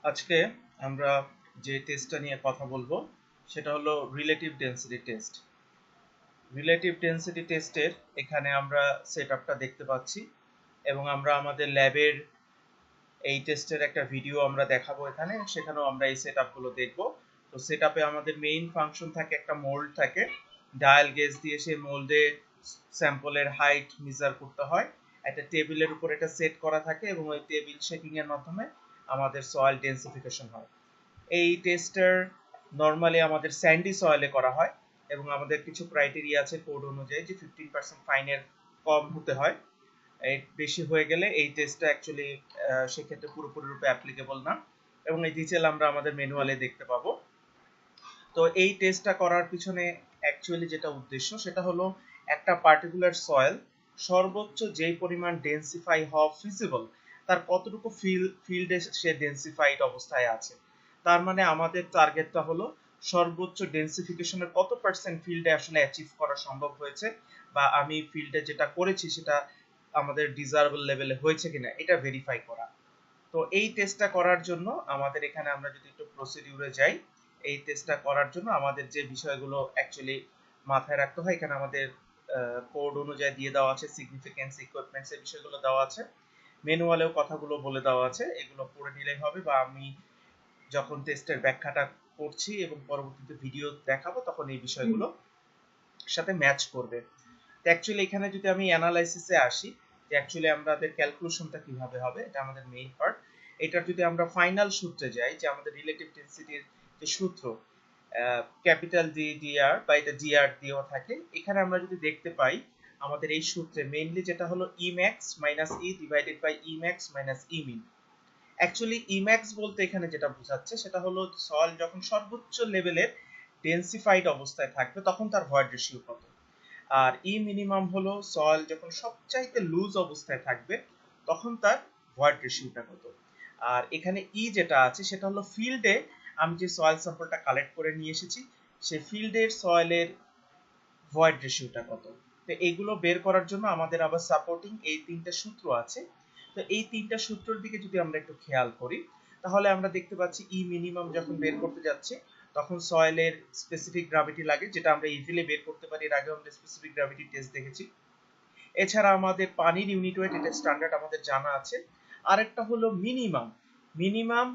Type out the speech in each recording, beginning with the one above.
আজকে আমরা যে টেস্টটা নিয়ে কথা বলবো সেটা হলো relative density test. Relative density টেস্টের এখানে আমরা সেটআপটা দেখতে পাচ্ছি এবং আমরা আমাদের ল্যাবের এই টেস্টের একটা ভিডিও আমরা দেখাবো এখানে, সেখানেও আমরা এই সেটআপগুলো দেখব। তো সেটআপে আমাদের মেইন ফাংশন থাকে, একটা মোল্ড থাকে, ডায়াল গেজ দিয়ে সেই মোল্ডে স্যাম্পলের হাইট মেজার করতে হয়। একটা টেবিলের উপর এটা সেট করা থাকে এবং ওই টেবিল শেকিং এর মাধ্যমে আমাদের সয়েল ডেন্সিফিকেশন হয়। এই টেস্টার নরমালি আমাদের স্যান্ডি সয়েলে করা হয় এবং আমাদের কিছু ক্রাইটেরিয়া আছে কোড অনুযায়ী যে 15% ফাইনের কম হতে হয়। এই বেশি হয়ে গেলে এই টেস্টটা অ্যাকচুয়ালি সেক্ষেত্রে পুরোপুরি রূপে অ্যাপ্লিকেবল না এবং এই ডিটেল আমরা আমাদের ম্যানুয়ালে দেখতে পাবো। তো এই টেস্টটা করার পিছনে অ্যাকচুয়ালি যেটা উদ্দেশ্য সেটা হলো একটা পার্টিকুলার সয়েল সর্বোচ্চ যেই পরিমাণ ডেন্সিফাই হওয়া ফিজিবল তার কতটুকু ফিল্ডে সে ডেন্সিফাইড অবস্থায় আছে। তার মানে আমাদের টার্গেটটা হলো সর্বোচ্চ ডেন্সিফিকেশনের কত পার্সেন্ট ফিল্ডে আসলে অ্যাচিভ করা সম্ভব হয়েছে, বা আমি ফিল্ডে যেটা করেছি সেটা আমাদের ডিজায়ারেবল লেভেলে হয়েছে কিনা এটা ভেরিফাই করা। তো এই টেস্টটা করার জন্য আমাদের এখানে আমরা যদি একটু প্রসিডিউরে যাই, এই টেস্টটা করার জন্য আমাদের যে বিষয়গুলো অ্যাকচুয়ালি মাথায় রাখতে হয়, এখানে আমাদের কোড অনুযায়ী দিয়ে দেওয়া আছে, সিগনিফিকেন্স, ইকুইপমেন্টস এর বিষয়গুলো দেওয়া আছে, ম্যানুয়ালেও কথাগুলো বলে দেওয়া আছে। এগুলো পড়ে নিলেই হবে, বা আমি যখন টেস্টের ব্যাখ্যাটা করছি এবং পরবর্তীতে ভিডিও দেখাবো তখন এই বিষয়গুলো সাথে ম্যাচ করবে। তো অ্যাকচুয়ালি এখানে যদি আমি অ্যানালাইসিসে আসি যে অ্যাকচুয়ালি আমাদের ক্যালকুলেশনটা কিভাবে হবে, এটা আমাদের মেইন পার্ট। এটার যদি আমরা ফাইনাল সূত্রে যাই, যে আমাদের রিলেটিভ ডেনসিটির যে সূত্র ক্যাপিটাল ডি ডিআর বা এটা ডিআর দেওয়া থাকে, এখানে আমরা যদি দেখতে পাই আমাদের এই সূত্রে মেইনলি যেটা হলো E max minus E divided by E max minus E min. Actually E max বলতে এখানে যেটা বোঝাচ্ছে সেটা হলো সয়েল যখন সর্বোচ্চ লেভেলের ডেন্সিফাইড অবস্থায় থাকবে তখন তার ভয়েড রেশিও কত, আর ই মিনিমাম হলো সয়েল যখন সবচাইতে লুজ অবস্থায় থাকবে তখন তার ভয়েড রেশিওটা কত। আর এখানে ই যেটা আছে সেটা হলো ফিল্ডে আমি যে সয়েল স্যাম্পলটা কালেক্ট করে নিয়ে এসেছি সেই ফিল্ডের সয়েলের ভয়েড রেশিওটা কত। তো এইগুলো বের করার জন্য আমাদের আবার সাপোর্টিং এই তিনটা সূত্র আছে। তো এই তিনটা সূত্রের দিকে যদি আমরা একটু খেয়াল করি তাহলে আমরা দেখতে পাচ্ছি ই মিনিমাম যখন বের করতে যাচ্ছে তখন সয়েলের স্পেসিফিক গ্র্যাভিটি লাগে, যেটা আমরা ইজিলি বের করতে পারি। এর আগে আমরা স্পেসিফিক গ্র্যাভিটি টেস্ট দেখেছি। এছাড়া আমাদের পানির ইউনিট ওয়েট, এটা স্ট্যান্ডার্ড আমাদের জানা আছে। আরেকটা হলো minimum minimum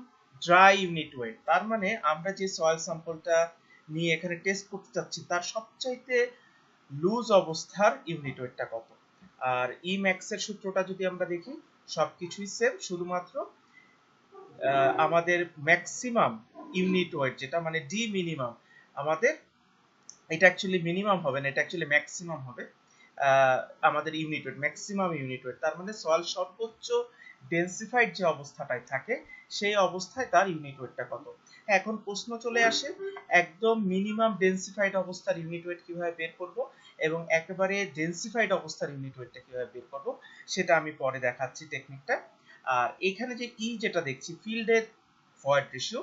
dry unit wait, তার মানে আমরা যে সয়েল স্যাম্পলটা নিয়ে এখানে টেস্ট করতে যাচ্ছি তার সবচাইতে লুজ অবস্থার ইউনিট ওয়েটটা কত। আর ই ম্যাক্স এর সূত্রটা যদি আমরা দেখি সবকিছুই সেম, শুধুমাত্র আমাদের ম্যাক্সিমাম ইউনিট ওয়েট যেটা মানে ডি মিনিমাম, আমাদের এটা অ্যাকচুয়ালি মিনিমাম হবে না, এটা অ্যাকচুয়ালি ম্যাক্সিমাম হবে। আমাদের unit wait maximum unit wait, তার মানে সয়েল সর্বোচ্চ ডেন্সিফাইড যে অবস্থাটায় থাকে সেই অবস্থায় তার ইউনিট ওয়েটটা কত। এখন প্রশ্ন চলে আসে একদম মিনিমাম ডেন্সিফাইড অবস্থার ইউনিট ওয়েট কিভাবে বের করব এবং একেবারে ডেন্সিফাইড অবস্থার ইউনিট ওয়েটটা কিভাবে বের করব সেটা আমি পরে দেখাচ্ছি টেকনিকটা। আর এখানে যে ই যেটা দেখছি ফিল্ডের ভয়েড রেশিও,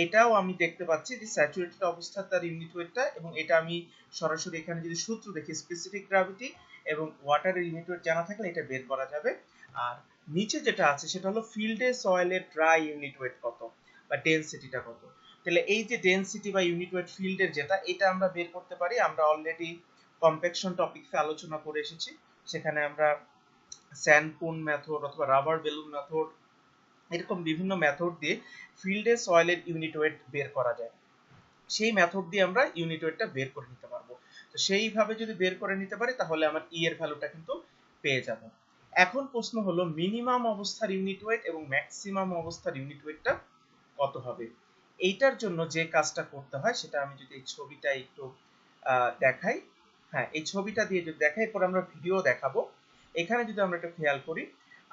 এটাও আমি দেখতে পাচ্ছি যে স্যাচুরেটেড অবস্থা তার ইউনিট ওয়েটটা, এবং এটা আমি সরাসরি এখানে যদি সূত্র দেখি স্পেসিফিক গ্র্যাভিটি এবং ওয়াটারের ইউনিট ওয়েট জানা থাকলে এটা বের করা যাবে। আর নিচে যেটা আছে সেটা হলো ফিল্ডে সয়েলের ড্রাই ইউনিট ওয়েট কত বা ডেনসিটিটা কত। তাহলে এই যে ডেনসিটি বা ইউনিট ওয়েট ফিল্ডের যেটা, এটা আমরা বের করতে পারি। আমরা অলরেডি কম্প্যাকশন টপিকসে আলোচনা করে এসেছি, সেখানে আমরা স্যান্ডপুন মেথড অথবা রাবার বেলুন মেথড এরকম বিভিন্ন মেথড দিয়ে ফিল্ডে সয়েলের ইউনিট ওয়েট বের করা যায়। সেই মেথড দিয়ে আমরা ইউনিট ওয়েটটা বের করে নিতে পারবো। তো সেইভাবে যদি বের করে নিতে পারি তাহলে আমার ই এর ভ্যালুটা কিন্তু পেয়ে যাব। এখন প্রশ্ন হলো মিনিমাম অবস্থার ইউনিট ওয়েট এবং ম্যাক্সিমাম অবস্থার ইউনিট ওয়েটটা কত হবে। এইটার জন্য যে কাজটা করতে হয় সেটা আমি যদি এই ছবিটা একটু দেখাই, হ্যাঁ এই ছবিটা দিয়ে যদি দেখাই, পরে আমরা ভিডিও দেখাবো। এখানে যদি আমরা একটু খেয়াল করি,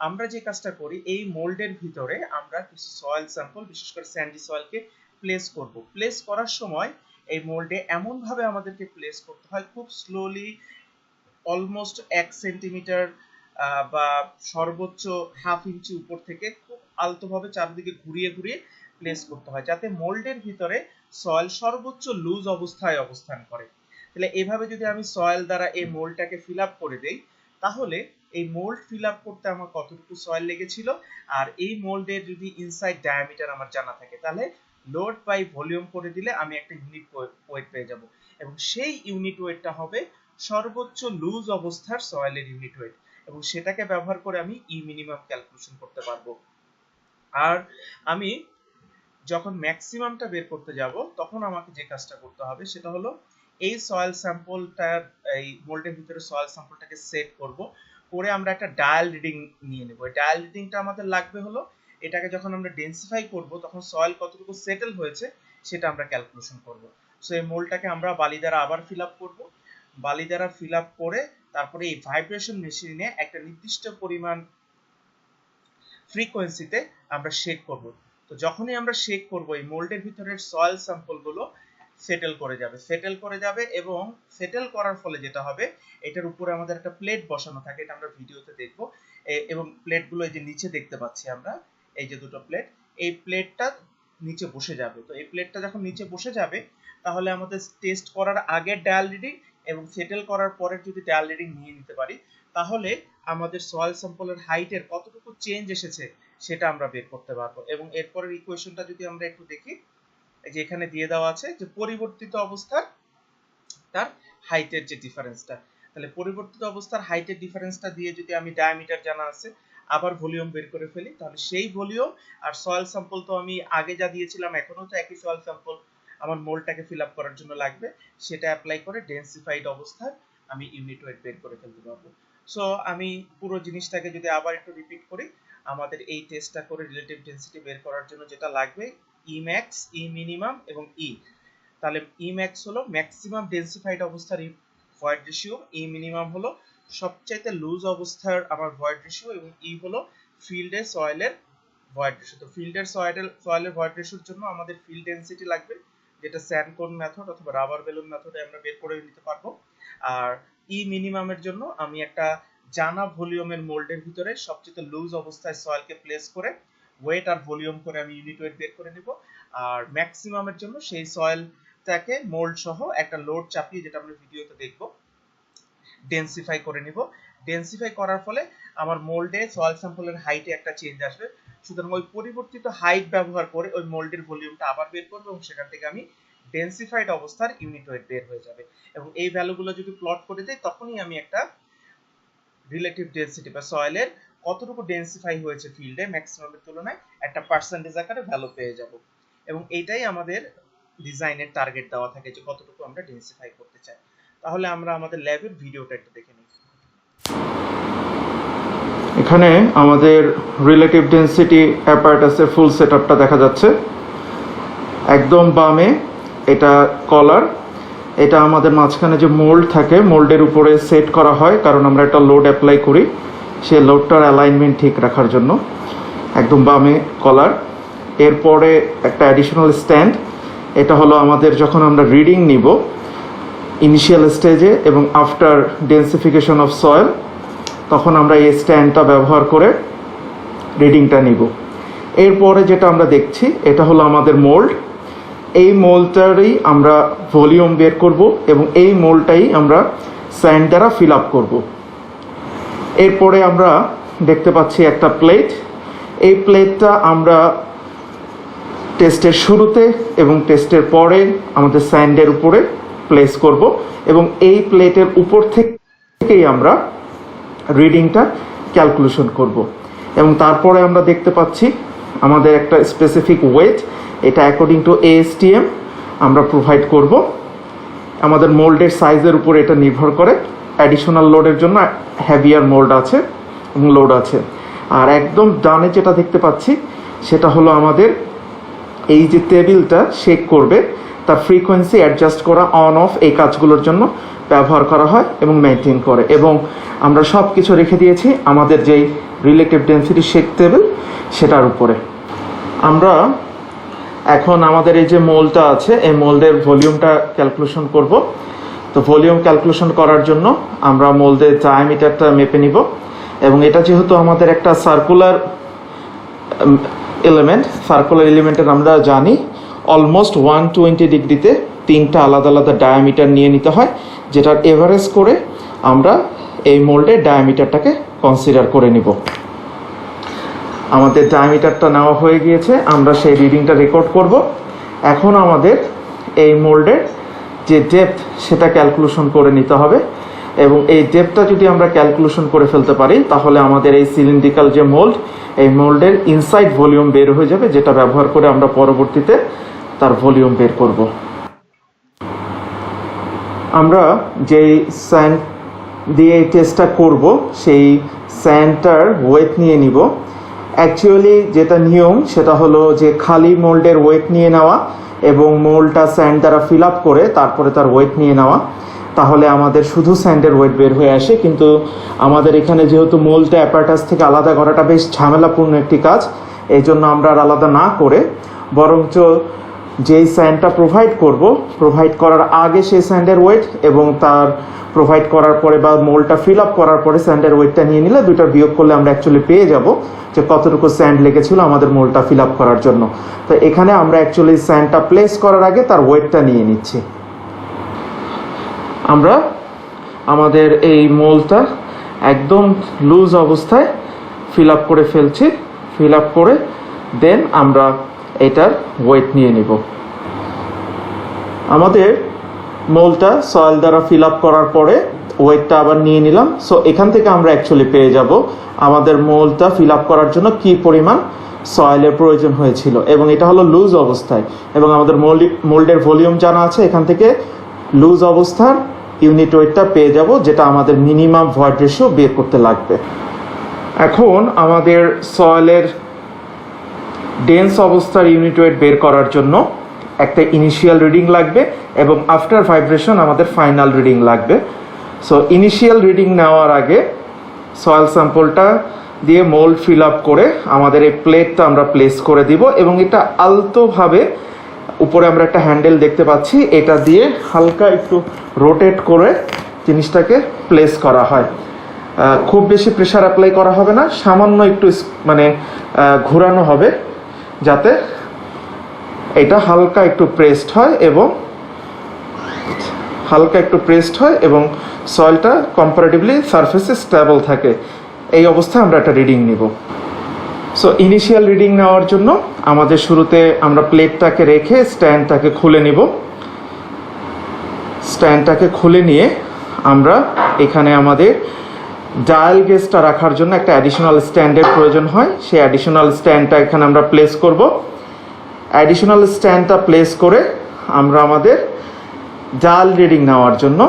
আমরা যে কাজটা করি এই মোল্ডের ভিতরে আমরা কিছু সয়েল স্যাম্পল, বিশেষ করে স্যান্ডি সয়েলকে প্লেস করব। প্লেস করার সময় এই মোল্ডে এমন ভাবে আমাদেরকে প্লেস করতে হয় খুব স্লোলি, অলমোস্ট 1 সেন্টিমিটার বা সর্বোচ্চ হাফ ইঞ্চি উপর থেকে খুব আলতোভাবে চারদিকে ঘুরিয়ে ঘুরিয়ে প্লেস করতে হয়, যাতে মোল্ডের ভিতরে সয়েল সর্বোচ্চ লুজ অবস্থায় অবস্থান করে। তাহলে এভাবে যদি আমি সয়েল দ্বারা এই মোল্ডটাকে ফিল আপ করে দেই তাহলে এই মোল্ড ফিল আপ করতে আমার কতটুকু সয়েল লেগেছিল, আর এই মোল্ডের যদি ইনসাইড ডায়ামিটার আমার জানা থাকে তাহলে লোড বাই ভলিউম করে দিলে আমি একটা ইউনিট ওয়েট পেয়ে যাব, এবং সেই ইউনিট ওয়েটটা হবে সর্বোচ্চ লুজ অবস্থার সয়েলের ইউনিট ওয়েট, এবং সেটাকে ব্যবহার করে আমি ই মিনিমাম ক্যালকুলেশন করতে পারবো। আর আমি যখন ম্যাক্সিমামটা বের করতে যাব তখন আমাকে যে কাজটা করতে হবে সেটা হলো এই সয়েল স্যাম্পলটার, এই মোল্ডের ভিতরে সয়েল স্যাম্পলটাকে সেট করব, করে আমরা একটা ডায়াল রিডিং নিয়ে নেব। এই ডায়াল রিডিংটা আমাদের লাগবে হলো এটাকে যখন আমরা ডেন্সিফাই করব তখন সয়েল কতটুকু সেটেল হয়েছে সেটা আমরা ক্যালকুলেশন করব। সো এই মোল্ডটাকে আমরা বালি দ্বারা আবার ফিল আপ করব, বালি দ্বারা ফিল আপ করে তারপরে এই ভাইব্রেশন মেশিনে একটা নির্দিষ্ট পরিমাণ ফ্রিকোয়েন্সিতে আমরা শেক করব। তো যখনই আমরা শেক করব এই মোল্ডের ভিতরের সয়েল স্যাম্পলগুলো সেটেল করে যাবে এবং সেটেল করার ফলে যেটা হবে এটার উপরে আমাদের একটা প্লেট বসানো থাকে, এটা আমরা ভিডিওতে দেখব, এবং প্লেটগুলো এই যে নিচে দেখতে পাচ্ছি আমরা, এই যে দুটো প্লেট, এই প্লেটটা নিচে বসে যাবে। তো এই প্লেটটা যখন নিচে বসে যাবে তাহলে আমাদের টেস্ট করার আগের ডায়াল রিডিং এবং সেটেল করার পরের যদি ডায়াল রিডিং নিয়ে নিতে পারি তাহলে আমাদের সয়েল স্যাম্পলের হাইটের কতটুকু চেঞ্জ এসেছে সেটা আমরা বের করতে পারবো। এবং এরপরের ইকুয়েশনটা যদি আমরা একটু দেখি, যে এখানে দিয়ে দেওয়া আছে যে পরিবর্তিত অবস্থার তার হাইটের যে ডিফারেন্সটা, তাহলে পরিবর্তিত অবস্থার হাইটের ডিফারেন্সটা দিয়ে যদি আমি ডায়ামিটার জানা আছে আবার ভলিউম বের করে ফেলি, তাহলে সেই ভলিউম আর সয়েল স্যাম্পল তো আমি আগে যা দিয়েছিলাম এখনো তো একই সয়েল স্যাম্পল আমার মোল্ডটাকে ফিল আপ করার জন্য লাগবে, সেটা অ্যাপ্লাই করে ডেন্সিফাইড অবস্থায় আমি ইউনিট ওয়েট বের করে ফেলতে পারবো। সো আমি পুরো জিনিসটাকে যদি আবার একটু রিপিট করি, আমাদের এই টেস্টটা করে রিলেটিভ ডেন্সিটি বের করার জন্য যেটা লাগবে ই ম্যাক্স, ই মিনিমাম এবং ই। তাহলে ই ম্যাক্স হলো ম্যাক্সিমাম ডেন্সিফাইড অবস্থার ভয়েড রেশিও, ই মিনিমাম হলো সবচাইতে লুজ অবস্থার আমার ভয়েড রেশিও, এবং ই হলো ফিল্ডের সয়েলের ভয়েড রেশিও। তো ফিল্ডের সয়েলের ভয়েড রেশিওর জন্য আমাদের ফিল্ড ডেন্সিটি লাগবে, যেটা স্যান্ড কোন মেথড অথবা রাবার বেলুন মেথডে আমরা বের করে নিতে পারবো। আর ই মিনিমামের জন্য আমি একটা জানা ভলিউমের মোল্ডের ভিতরে সবচেয়ে লুজ অবস্থায় সয়েলকে প্লেস করে ওয়েট আর ভলিউম করে আমি ইউনিট ওয়েট বের করে নিব। আর ম্যাক্সিমামের জন্য সেই সয়েলটাকে মোল্ড সহ একটা লোড চাপিয়ে, যেটা আমরা ভিডিওতে দেখব, ডেন্সিফাই করে নিব। ডেন্সিফাই করার ফলে আমার মোল্ডে সয়েল স্যাম্পলের হাইটে একটা চেঞ্জ আসবে, সুতরাং ওই পরিবর্তিত হাইট ব্যবহার করে ওই মোল্ডের ভলিউমটা আবার বের করব এবং সেখান থেকে আমি ডেন্সিফাইড অবস্থার ইউনিট ওয়েট বের হয়ে যাবে। এবং এই ভ্যালুগুলো যদি প্লট করে দেই তখনই আমি একটা রিলেটিভ ডেন্সিটি বা সয়েলের কতটুকু ডেন্সিফাই হয়েছে ফিল্ডে ম্যাক্সিমামের তুলনায় একটা পার্সেন্টেজ আকারে ভ্যালু পেয়ে যাব। এবং এইটাই আমাদের ডিজাইনের টার্গেট দেওয়া থাকে যে কতটুকু আমরা ডেন্সিফাই করতে চাই। তাহলে আমরা আমাদের ল্যাবের ভিডিওটা একটু দেখে নিই। এখানে আমাদের রিলেটিভ ডেন্সিটি অ্যাপারেটাসের ফুল সেটআপটা দেখা যাচ্ছে। একদম বামে এটা কলার, এটা আমাদের মাঝখানে যে মোল্ড থাকে মোল্ডের উপরে সেট করা হয়, কারণ আমরা একটা লোড অ্যাপ্লাই করি সেই লোডটার অ্যালাইনমেন্ট ঠিক রাখার জন্য। একদম বামে কলার, এরপরে একটা অ্যাডিশনাল স্ট্যান্ড, এটা হলো আমাদের যখন আমরা রিডিং নিব ইনিশিয়াল স্টেজে এবং আফটার ডেন্সিফিকেশন অফ সয়েল, তখন আমরা এই স্ট্যান্ডটা ব্যবহার করে রিডিংটা নিব। এরপরে যেটা আমরা দেখছি এটা হলো আমাদের মোল্ড, এই মোল্ডটারই আমরা ভলিউম বের করব এবং এই মোল্ডটাই আমরা স্যান্ড দ্বারা ফিল আপ করব। এরপরে আমরা দেখতে পাচ্ছি একটা প্লেট, এই প্লেটটা আমরা টেস্টের শুরুতে এবং টেস্টের পরে আমাদের স্যান্ডের উপরে প্লেস করব এবং এই প্লেটের উপর থেকেই আমরা রিডিংটা ক্যালকুলেশন করব। এবং তারপরে আমরা দেখতে পাচ্ছি আমাদের একটা স্পেসিফিক ওয়েট, এটা অ্যাকর্ডিং টু ASTM আমরা প্রোভাইড করব। আমাদের মোল্ডের সাইজের উপর এটা নির্ভর করে, অ্যাডিশনাল লোডের জন্য হেভিয়ার মোল্ড আছে এবং লোড আছে। আর একদম ডানে যেটা দেখতে পাচ্ছি সেটা হলো আমাদের এই যে টেবিলটা শেক করবে তার ফ্রিকোয়েন্সি অ্যাডজাস্ট করা, অন অফ, এই কাজগুলোর জন্য ব্যবহার করা হয় এবং মেনটেন করে। এবং আমরা সব কিছু রেখে দিয়েছি আমাদের যেই রিলেটিভ ডেন্সিটি শেক টেবিল সেটার উপরে। আমরা এখন আমাদের এই যে মোল্ডটা আছে এই মোল্ডের ভলিউমটা ক্যালকুলেশন করব। তো ভলিউম ক্যালকুলেশন করার জন্য আমরা মোল্ডের ডায়ামিটারটা মেপে নিব এবং এটা যেহেতু আমাদের একটা সার্কুলার এলিমেন্টের আমরা জানি অলমোস্ট 120 ডিগ্রিতে তিনটা আলাদা আলাদা ডায়ামিটার নিয়ে নিতে হয়, যেটার এভারেজ করে আমরা এই মোল্ডের ডায়ামিটারটাকে কনসিডার করে নিব। আমাদের ডায়ামিটারটা নেওয়া হয়ে গিয়েছে, আমরা সেই রিডিংটা রেকর্ড করব। এখন আমাদের এই মোল্ডের যে ডেপথ সেটা ক্যালকুলেশন করে নিতে হবে, এবং এই ডেপথটা যদি আমরা ক্যালকুলেশন করে ফেলতে পারি তাহলে আমাদের এই সিলিন্ড্রিক্যাল যে মোল্ড, এই মোল্ডের ইনসাইড ভলিউম বের হয়ে যাবে, যেটা ব্যবহার করে আমরা পরবর্তীতে তার ভলিউম বের করব। আমরা যেই স্যান্ড দিয়ে এই টেস্টটা করব সেই স্যান্ডটার ওয়েট নিয়ে নিব। অ্যাকচুয়ালি যেটা নিয়ম সেটা হলো যে খালি মোল্ডের ওয়েট নিয়ে নেওয়া এবং মোল্ডটা স্যান্ড দ্বারা ফিল আপ করে তারপরে তার ওয়েট নিয়ে নেওয়া, তাহলে আমাদের শুধু স্যান্ডের ওয়েট বের হয়ে আসে। কিন্তু আমাদের এখানে যেহেতু মোল্ডটা অ্যাপারেটাস থেকে আলাদা করাটা বেশ ঝামেলাপূর্ণ একটি কাজ, এই জন্য আমরা আর আলাদা না করে বরঞ্চ যেই স্যান্ডটা প্রোভাইড করার আগে সেই স্যান্ডের ওয়েট এবং তার প্রোভাইড করার পরে বা মোল্ডটা ফিল আপ করার পরে স্যান্ডের ওয়েটটা নিয়ে নিলে দুইটার বিয়োগ করলে আমরা অ্যাকচুয়ালি পেয়ে যাব যে কতটুকু স্যান্ড লেগেছিল আমাদের মোল্ডটা ফিল আপ করার জন্য। তো এখানে আমরা অ্যাকচুয়ালি স্যান্ডটা প্লেস করার আগে তার ওয়েটটা নিয়ে নিচ্ছি। আমরা আমাদের এই মোল্ডটা একদম লুজ অবস্থায় ফিল আপ করে ফেলছি। ফিল আপ করে দেন আমরা এটার ওয়েট নিয়ে নিব। আমাদের মোল্ডটা সয়েল দ্বারা ফিল আপ করার পরে ওয়েটটা আবার নিয়ে নিলাম। সো এখান থেকে আমরা অ্যাকচুয়ালি পেয়ে যাব আমাদের মোল্ডটা ফিল আপ করার জন্য কী পরিমাণ সয়েলের প্রয়োজন হয়েছিল, এবং এটা হলো লুজ অবস্থায়, এবং আমাদের মোল্ডের ভলিউম জানা আছে। এখান থেকে লুজ অবস্থার ইউনিট ওয়েটটা পেয়ে যাব, যেটা আমাদের মিনিমাম ভয়েড রেশিও বের করতে লাগবে। এখন আমাদের সয়েলের ডেন্স অবস্থার ইউনিট ওয়েট বের করার জন্য একটা ইনিশিয়াল রিডিং লাগবে এবং আফটার ভাইব্রেশন আমাদের ফাইনাল রিডিং লাগবে। সো ইনিশিয়াল রিডিং নেওয়ার আগে সয়েল স্যাম্পলটা দিয়ে মোল্ড ফিল আপ করে আমাদের এই প্লেটটা আমরা প্লেস করে দিব, এবং এটা আলতোভাবে উপরে আমরা একটা হ্যান্ডেল দেখতে পাচ্ছি, এটা দিয়ে হালকা একটু রোটেট করে জিনিসটাকে প্লেস করা হয়। খুব বেশি প্রেশার অ্যাপ্লাই করা হবে না, সামান্য একটু ঘোরানো হবে যাতে এটা হালকা একটু প্রেসড হয় এবং সয়েলটা কম্পারেটিভলি সারফেসে স্টেবল থাকে। এই অবস্থায় আমরা একটা রিডিং নিব। সো ইনিশিয়াল রিডিং নেওয়ার জন্য আমাদের শুরুতে আমরা প্লেটটাকে রেখে স্ট্যান্ডটাকে খুলে নিব। স্ট্যান্ডটাকে খুলে নিয়ে আমরা এখানে আমাদের ডায়াল গেজটা রাখার জন্য একটা অ্যাডিশনাল স্ট্যান্ডের প্রয়োজন হয়। সেই অ্যাডিশনাল স্ট্যান্ডটা এখানে আমরা প্লেস করব। অ্যাডিশনাল স্ট্যান্ডটা প্লেস করে আমরা আমাদের ডায়াল রিডিং নেওয়ার জন্য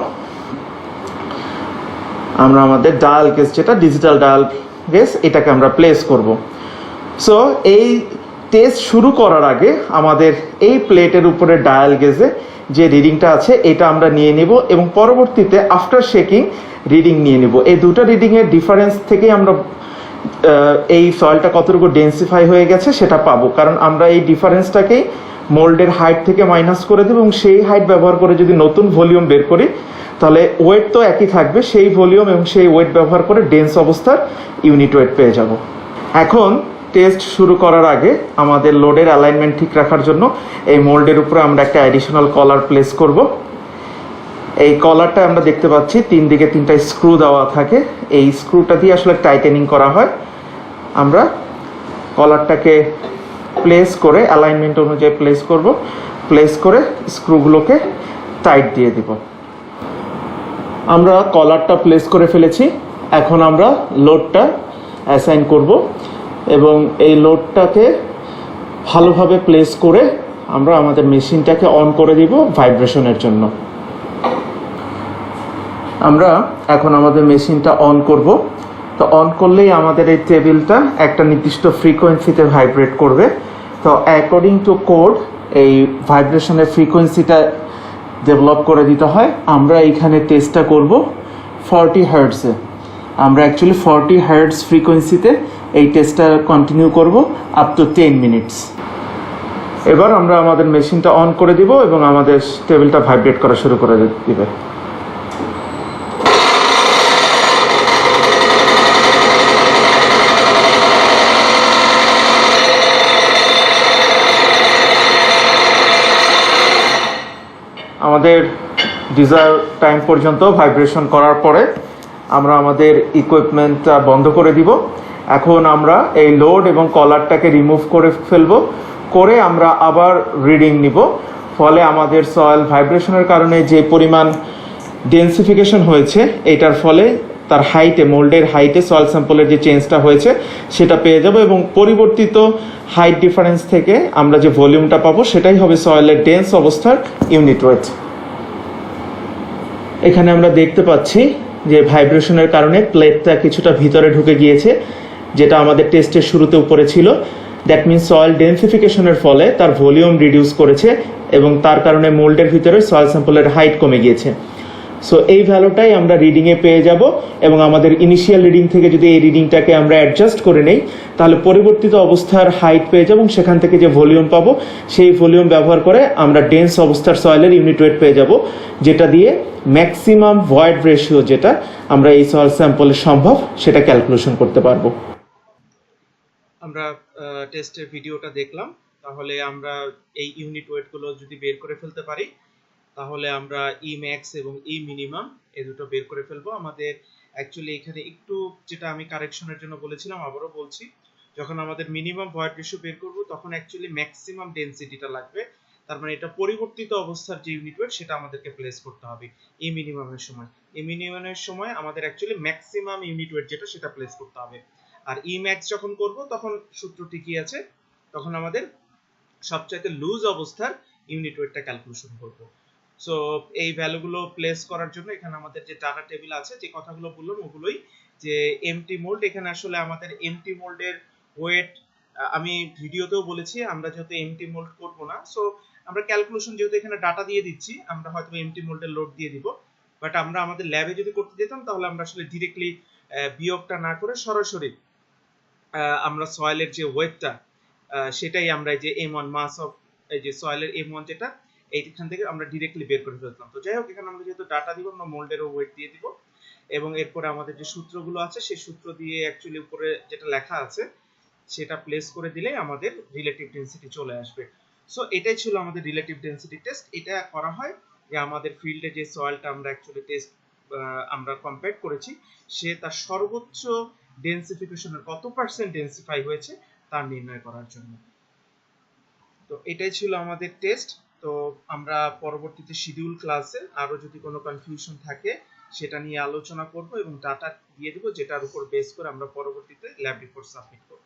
আমরা আমাদের ডায়াল গেজ, যেটা ডিজিটাল ডায়াল গেজ, এটাকে আমরা প্লেস করব। সো এই টেস্ট শুরু করার আগে আমাদের এই প্লেটের উপরে ডায়াল গেজে যে রিডিংটা আছে এটা আমরা নিয়ে নেব, এবং পরবর্তীতে আফটার শেকিং রিডিং নিয়ে নেব। এই দুটো রিডিংয়ের ডিফারেন্স থেকেই আমরা এই সয়েলটা কতটুকু ডেন্সিফাই হয়ে গেছে সেটা পাবো, কারণ আমরা এই ডিফারেন্সটাকেই মোল্ডের হাইট থেকে মাইনাস করে দেবো, এবং সেই হাইট ব্যবহার করে যদি নতুন ভলিউম বের করি তাহলে ওয়েট তো একই থাকবে, সেই ভলিউম এবং সেই ওয়েট ব্যবহার করে ডেন্স অবস্থার ইউনিট ওয়েট পেয়ে যাব। এখন টেস্ট শুরু করার আগে আমাদের লোডের অ্যালাইনমেন্ট ঠিক রাখার জন্য এই মোল্ডের উপরে আমরা একটা অ্যাডিশনাল কলার প্লেস করব। এই কলারটা আমরা দেখতে পাচ্ছি 3 দিকে 3টা স্ক্রু দেওয়া থাকে, এই স্ক্রুটা দিয়ে আসলে টাইটেনিং করা হয়। আমরা কলারটাকে প্লেস করে অ্যালাইনমেন্ট অনুযায়ী প্লেস করে স্ক্রুগুলোকে টাইট দিয়ে দিব। আমরা কলারটা প্লেস করে ফেলেছি। এখন আমরা লোডটা অ্যাসাইন করব, এবং এই লোডটাকে ভালোভাবে প্লেস করে আমরা আমাদের মেশিনটাকে অন করে দিব ভাইব্রেশনের জন্য। আমরা এখন আমাদের মেশিনটা অন করব। তো অন করলেই আমাদের এই টেবিলটা একটা নির্দিষ্ট ফ্রিকোয়েন্সিতে ভাইব্রেট করবে। তো অ্যাকর্ডিং টু কোড এই ভাইব্রেশনের ফ্রিকোয়েন্সিটা ডেভেলপ করে দিতে হয়। আমরা এইখানে টেস্টটা করব 40 হার্টজে। আমরা অ্যাকচুয়ালি 40 হার্টজ ফ্রিকোয়েন্সিতে এই টেস্টটা কন্টিনিউ করব আপ টু 10 মিনিটস। এবার আমরা আমাদের মেশিনটা অন করে দিব এবং আমাদের টেবিলটা ভাইব্রেট করা শুরু করে দিবে। আমাদের ডিজায়ার টাইম পর্যন্ত ভাইব্রেশন করার পরে আমরা আমাদের ইকুইপমেন্টটা বন্ধ করে দিব। এখন আমরা এই লোড এবং কলারটাকে রিমুভ করে ফেলবো, করে আমরা আবার রিডিং নিব। ফলে আমাদের সয়েল ভাইব্রেশনের কারণে যে পরিমাণ ডেন্সিফিকেশন হয়েছে, এটার ফলে তার হাইটে, মোল্ডের হাইটে সয়েল স্যাম্পলের যে চেঞ্জটা হয়েছে সেটা পেয়ে যাব, এবং পরিবর্তিত হাইট ডিফারেন্স থেকে আমরা যে ভলিউমটা পাবো সেটাই হবে সয়েলের ডেন্স অবস্থার ইউনিট ওয়েট। এখানে আমরা দেখতে পাচ্ছি যে ভাইব্রেশনের কারণে প্লেটটা কিছুটা ভিতরে ঢুকে গিয়েছে, যেটা আমাদের টেস্টের শুরুতে উপরে ছিল। দ্যাট মিনস সয়েল ডেন্সিফিকেশনের ফলে তার ভলিউম রিডিউস করেছে এবং তার কারণে মোল্ডের ভিতরে সয়েল স্যাম্পলের হাইট কমে গিয়েছে। সো এই ভ্যালুটাই আমরা রিডিংয়ে পেয়ে যাব, এবং আমাদের ইনিশিয়াল রিডিং থেকে যদি এই রিডিংটাকে আমরা অ্যাডজাস্ট করে নেই তাহলে পরিবর্তিত অবস্থার হাইট পেয়ে যাব, এবং সেখান থেকে যে ভলিউম পাবো সেই ভলিউম ব্যবহার করে আমরা ডেন্স অবস্থার সয়েলের ইউনিট ওয়েট পেয়ে যাব, যেটা দিয়ে ম্যাক্সিমাম ভয়েড রেশিও যেটা আমরা এই সয়েল স্যাম্পলে সম্ভব সেটা ক্যালকুলেশন করতে পারবো। আমরা টেস্টের ভিডিওটা দেখলাম, তাহলে আমরা এই ইউনিট ওয়েটগুলো যদি বের করে ফেলতে পারি তাহলে আমরা ই ম্যাক্স এবং ই মিনিমাম এই দুটো বের করে ফেলবো। আমাদের অ্যাকচুয়ালি এখানে একটু যেটা আমি কারেকশনের জন্য বলেছিলাম আবারও বলছি, যখন আমাদের মিনিমাম ভয়েড রেশিও বের করব তখন অ্যাকচুয়ালি ম্যাক্সিমাম ডেনসিটিটা লাগবে। তার মানে এটা পরিবর্তিত অবস্থার যে ইউনিট ওয়েট সেটা আমাদেরকে প্লেস করতে হবে ই মিনিমামের সময়। ই মিনিমামের সময় আমাদের অ্যাকচুয়ালি ম্যাক্সিমাম ইউনিট ওয়েট যেটা সেটা প্লেস করতে হবে। আর ই ম্যাক্স যখন করব তখন সূত্রটি কি আছে, তখন আমাদের সবচাইতে লুজ অবস্থার ইউনিট ওয়েটটা ক্যালকুলেশন করব। সো এই ভ্যালুগুলো প্লেস করার জন্য এখানে আমাদের যে ডাটা টেবিল আছে, যে কথাগুলো বললাম ওগুলোই, যে এমটি মোল্ড, এখানে আসলে আমাদের এমটি মোল্ডের ওয়েট আমি ভিডিওতেও বলেছি আমরা যেহেতু এমটি মোল্ড করব না, সো আমরা ক্যালকুলেশন যেহেতু এখানে ডাটা দিয়ে দিচ্ছি আমরা হয়তো এমটি মোল্ডের লোড দিয়ে দিব, বাট আমরা আমাদের ল্যাবে যদি করতে যেতাম তাহলে আমরা আসলে ডিরেক্টলি বিয়োগটা না করে সরাসরি আমরা সয়েলের যে ওয়েটটা সেটাই আমরা যে M1 মাস অফ এই যে সয়েলের M1 যেটা এইখান থেকে আমরা ডিরেক্টলি বের করে ফেলতাম। তো যাই হোক, এখানে আমরা যেহেতু ডাটা দিব আমরা মোল্ডেরও ওয়েট দিয়ে দিব, এবং এরপরে আমাদের যে সূত্রগুলো আছে সেই সূত্র দিয়ে অ্যাকচুয়ালি উপরে যেটা লেখা আছে সেটা প্লেস করে দিলে আমাদের রিলেটিভ ডেনসিটি চলে আসবে। সো এটাই ছিল আমাদের রিলেটিভ ডেনসিটি টেস্ট। এটা করা হয় যে আমাদের ফিল্ডে যে সয়েলটা আমরা অ্যাকচুয়ালি টেস্ট আমরা কম্পেয়ার করেছি সে তার সর্বোচ্চ ডেনসিফিকেশনের কত পার্সেন্ট ডেনসিফাই হয়েছে তা নির্ণয় করার জন্য। তো এটাই ছিল আমাদের টেস্ট। তো আমরা পরবর্তীতে শিডিউল ক্লাসে আরো যদি কোনো কনফিউশন থাকে সেটা নিয়ে আলোচনা করব এবং ডাটা দিয়ে দেব, যেটার উপর বেস করে আমরা পরবর্তীতে ল্যাব রিপোর্ট সাবমিট করব।